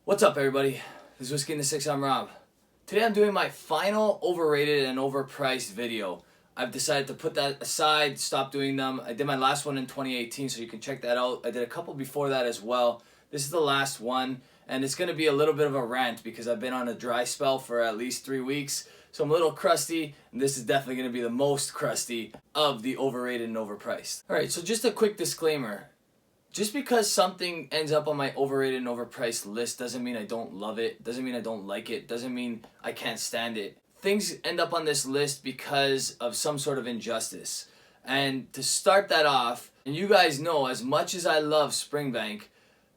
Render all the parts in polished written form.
What's up, everybody? This is Whiskey in the Six. I'm Rob. Today I'm doing my final overrated and overpriced video. I've decided to put that aside, stop doing them. I did my last one in 2018, so you can check that out. I did a couple before that as well. This is the last one, and it's going to be a little bit of a rant because I've been on a dry spell for at least 3 weeks. So I'm a little crusty, and this is definitely going to be the most crusty of the overrated and overpriced. Alright, so just a quick disclaimer. Just because something ends up on my overrated and overpriced list doesn't mean I don't love it, doesn't mean I don't like it, doesn't mean I can't stand it. Things end up on this list because of some sort of injustice. And to start that off, and you guys know as much as I love Springbank,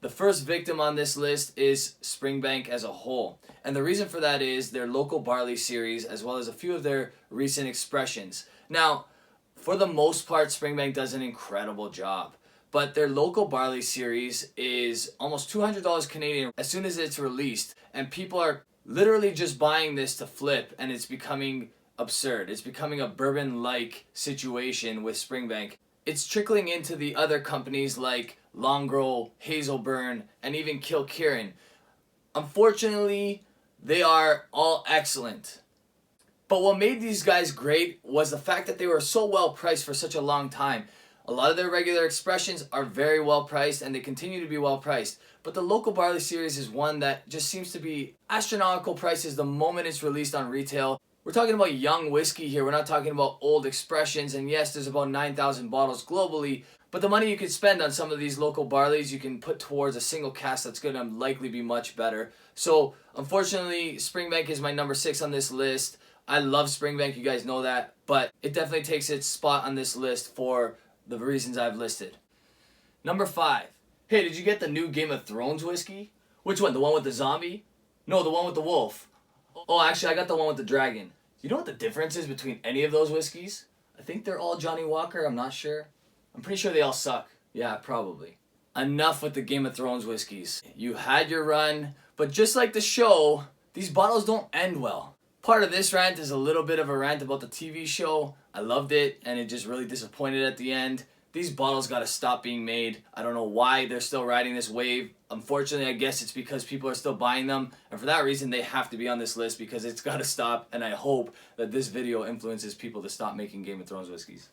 the first victim on this list is Springbank as a whole. And the reason for that is their local barley series as well as a few of their recent expressions. Now, for the most part, Springbank does an incredible job. But their local barley series is almost $200 Canadian as soon as it's released. And people are literally just buying this to flip, and it's becoming absurd. It's becoming a bourbon-like situation with Springbank. It's trickling into the other companies like Longrow, Hazelburn, and even Kilkerran. Unfortunately, they are all excellent. But what made these guys great was the fact that they were so well priced for such a long time. A lot of their regular expressions are very well priced, and they continue to be well priced. But the local barley series is one that just seems to be astronomical prices the moment it's released on retail. We're talking about young whiskey here. We're not talking about old expressions. And yes, there's about 9,000 bottles globally. But the money you could spend on some of these local barleys, you can put towards a single cask that's going to likely be much better. So unfortunately, Springbank is my number 6 on this list. I love Springbank, you guys know that. But it definitely takes its spot on this list for the reasons I've listed. Number 5. Hey, did you get the new Game of Thrones whiskey? Which one? The one with the zombie? No, the one with the wolf. Oh, actually, I got the one with the dragon. You know what the difference is between any of those whiskeys? I think they're all Johnny Walker. I'm not sure. I'm pretty sure they all suck. Yeah, probably. Enough with the Game of Thrones whiskeys. You had your run, but just like the show, these bottles don't end well. Part of this rant is a little bit of a rant about the TV show. I loved it, and it just really disappointed at the end. These bottles gotta stop being made. I don't know why they're still riding this wave. Unfortunately, I guess it's because people are still buying them, and for that reason, they have to be on this list because it's gotta stop, and I hope that this video influences people to stop making Game of Thrones whiskeys.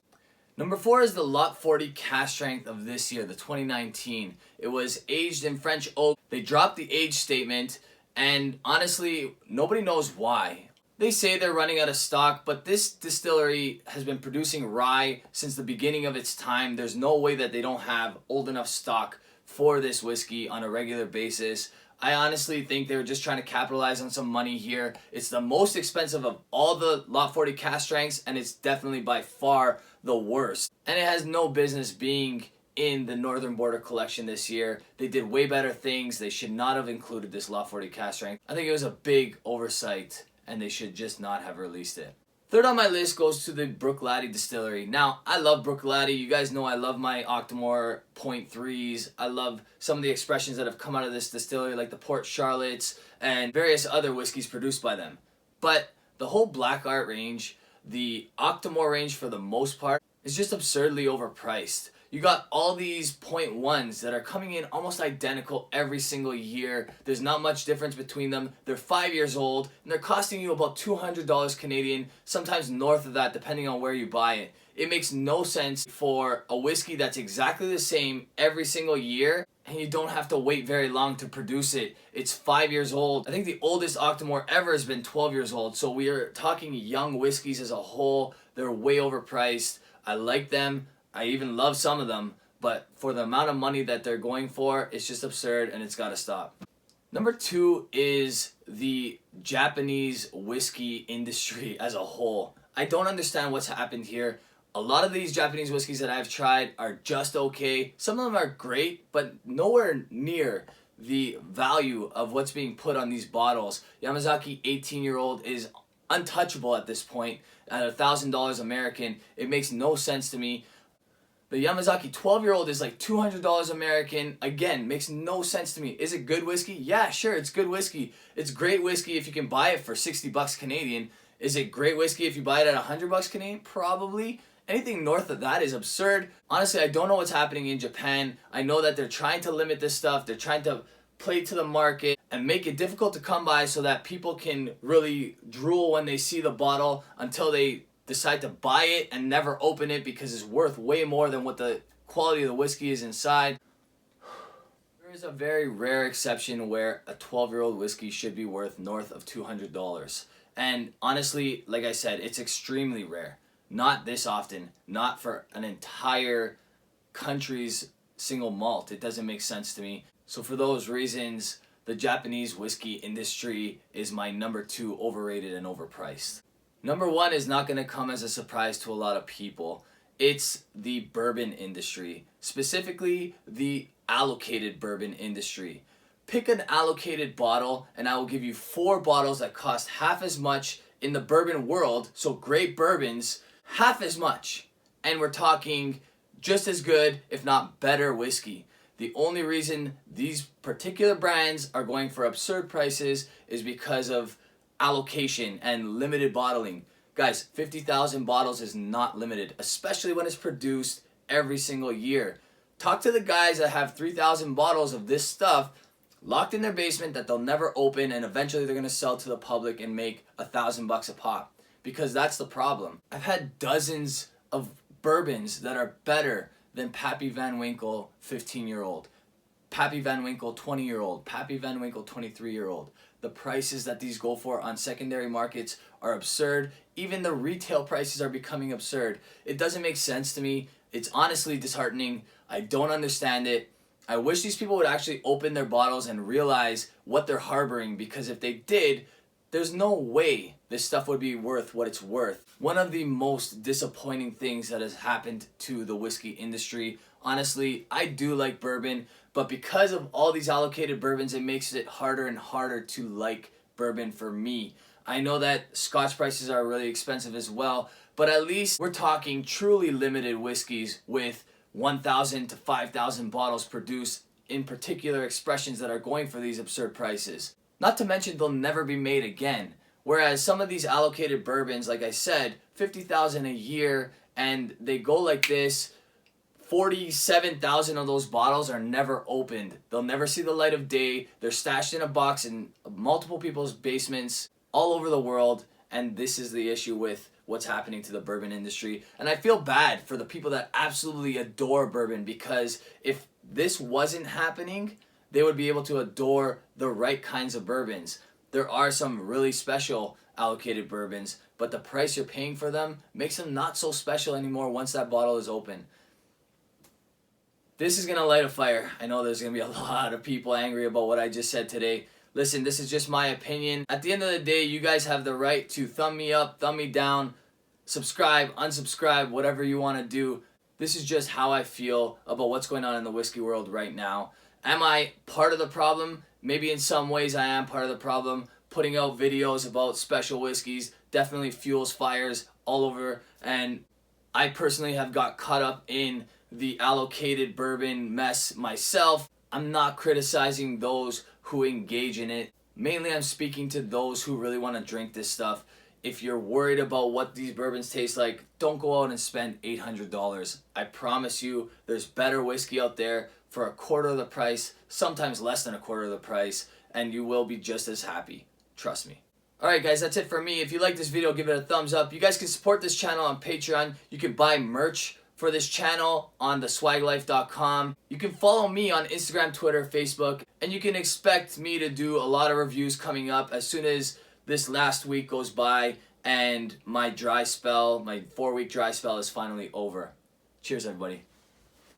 Number 4 is the Lot 40 cask strength of this year, the 2019. It was aged in French oak. They dropped the age statement, and honestly, nobody knows why. They say they're running out of stock, but this distillery has been producing rye since the beginning of its time. There's no way that they don't have old enough stock for this whiskey on a regular basis. I honestly think they were just trying to capitalize on some money here. It's the most expensive of all the Lot 40 cask strengths, and it's definitely by far the worst. And it has no business being in the Northern Border collection this year. They did way better things. They should not have included this Lot 40 cask strength. I think it was a big oversight, and they should just not have released it. Third on my list goes to the Bruichladdich distillery. Now, I love Bruichladdich. You guys know I love my Octomore .3s. I love some of the expressions that have come out of this distillery, like the Port Charlottes and various other whiskeys produced by them. But the whole Black Art range, the Octomore range for the most part, is just absurdly overpriced. You got all these .1s that are coming in almost identical every single year. There's not much difference between them. They're 5 years old, and they're costing you about $200 Canadian, sometimes north of that depending on where you buy it. It makes no sense for a whiskey that's exactly the same every single year, and you don't have to wait very long to produce it. It's 5 years old. I think the oldest Octomore ever has been 12 years old, so we are talking young whiskeys as a whole. They're way overpriced. I like them. I even love some of them, but for the amount of money that they're going for, it's just absurd, and it's got to stop. Number 2 is the Japanese whiskey industry as a whole. I don't understand what's happened here. A lot of these Japanese whiskeys that I've tried are just okay. Some of them are great, but nowhere near the value of what's being put on these bottles. Yamazaki 18-year-old is untouchable at this point at $1,000 American. It makes no sense to me. The Yamazaki 12-year-old is like $200 American. Again, makes no sense to me. Is it good whiskey? Yeah, sure, it's good whiskey. It's great whiskey if you can buy it for 60 bucks Canadian. Is it great whiskey if you buy it at 100 bucks Canadian? Probably. Anything north of that is absurd. Honestly, I don't know what's happening in Japan. I know that they're trying to limit this stuff. They're trying to play to the market and make it difficult to come by so that people can really drool when they see the bottle until they decide to buy it and never open it because it's worth way more than what the quality of the whiskey is inside. There is a very rare exception where a 12-year-old whiskey should be worth north of $200. And honestly, like I said, it's extremely rare. Not this often, not for an entire country's single malt. It doesn't make sense to me. So for those reasons, the Japanese whiskey industry is my number 2 overrated and overpriced. Number 1 is not going to come as a surprise to a lot of people. It's the bourbon industry, specifically the allocated bourbon industry. Pick an allocated bottle and I will give you 4 bottles that cost half as much in the bourbon world, so great bourbons, half as much. And we're talking just as good, if not better whiskey. The only reason these particular brands are going for absurd prices is because of allocation and limited bottling. Guys, 50,000 bottles is not limited, especially when it's produced every single year. Talk to the guys that have 3,000 bottles of this stuff locked in their basement that they'll never open, and eventually they're going to sell to the public and make $1,000 a pop, because that's the problem. I've had dozens of bourbons that are better than Pappy Van Winkle 15-year-old, Pappy Van Winkle 20-year-old, Pappy Van Winkle 23-year-old. The prices that these go for on secondary markets are absurd. Even the retail prices are becoming absurd. It doesn't make sense to me. It's honestly disheartening. I don't understand it. I wish these people would actually open their bottles and realize what they're harboring, because if they did, there's no way this stuff would be worth what it's worth. One of the most disappointing things that has happened to the whiskey industry, honestly, I do like bourbon, but because of all these allocated bourbons, it makes it harder and harder to like bourbon for me. I know that Scotch prices are really expensive as well, but at least we're talking truly limited whiskeys with 1,000 to 5,000 bottles produced in particular expressions that are going for these absurd prices. Not to mention they'll never be made again. Whereas some of these allocated bourbons, like I said, 50,000 a year, and they go like this, 47,000 of those bottles are never opened. They'll never see the light of day. They're stashed in a box in multiple people's basements all over the world, and this is the issue with what's happening to the bourbon industry. And I feel bad for the people that absolutely adore bourbon, because if this wasn't happening, they would be able to adore the right kinds of bourbons. There are some really special allocated bourbons, but the price you're paying for them makes them not so special anymore once that bottle is open. This is going to light a fire. I know there's going to be a lot of people angry about what I just said today. Listen, this is just my opinion. At the end of the day, you guys have the right to thumb me up, thumb me down, subscribe, unsubscribe, whatever you want to do. This is just how I feel about what's going on in the whiskey world right now. Am I part of the problem? Maybe in some ways I am part of the problem. Putting out videos about special whiskeys definitely fuels fires all over, and I personally have got caught up in the allocated bourbon mess myself. I'm not criticizing those who engage in it. Mainly I'm speaking to those who really want to drink this stuff. If you're worried about what these bourbons taste like, don't go out and spend $800. I promise you there's better whiskey out there for a quarter of the price, sometimes less than a quarter of the price, and you will be just as happy. Trust me. Alright guys, that's it for me. If you like this video, give it a thumbs up. You guys can support this channel on Patreon. You can buy merch for this channel on theswaglife.com. You can follow me on Instagram, Twitter, Facebook, and you can expect me to do a lot of reviews coming up as soon as this last week goes by and my dry spell, my 4-week dry spell is finally over. Cheers everybody.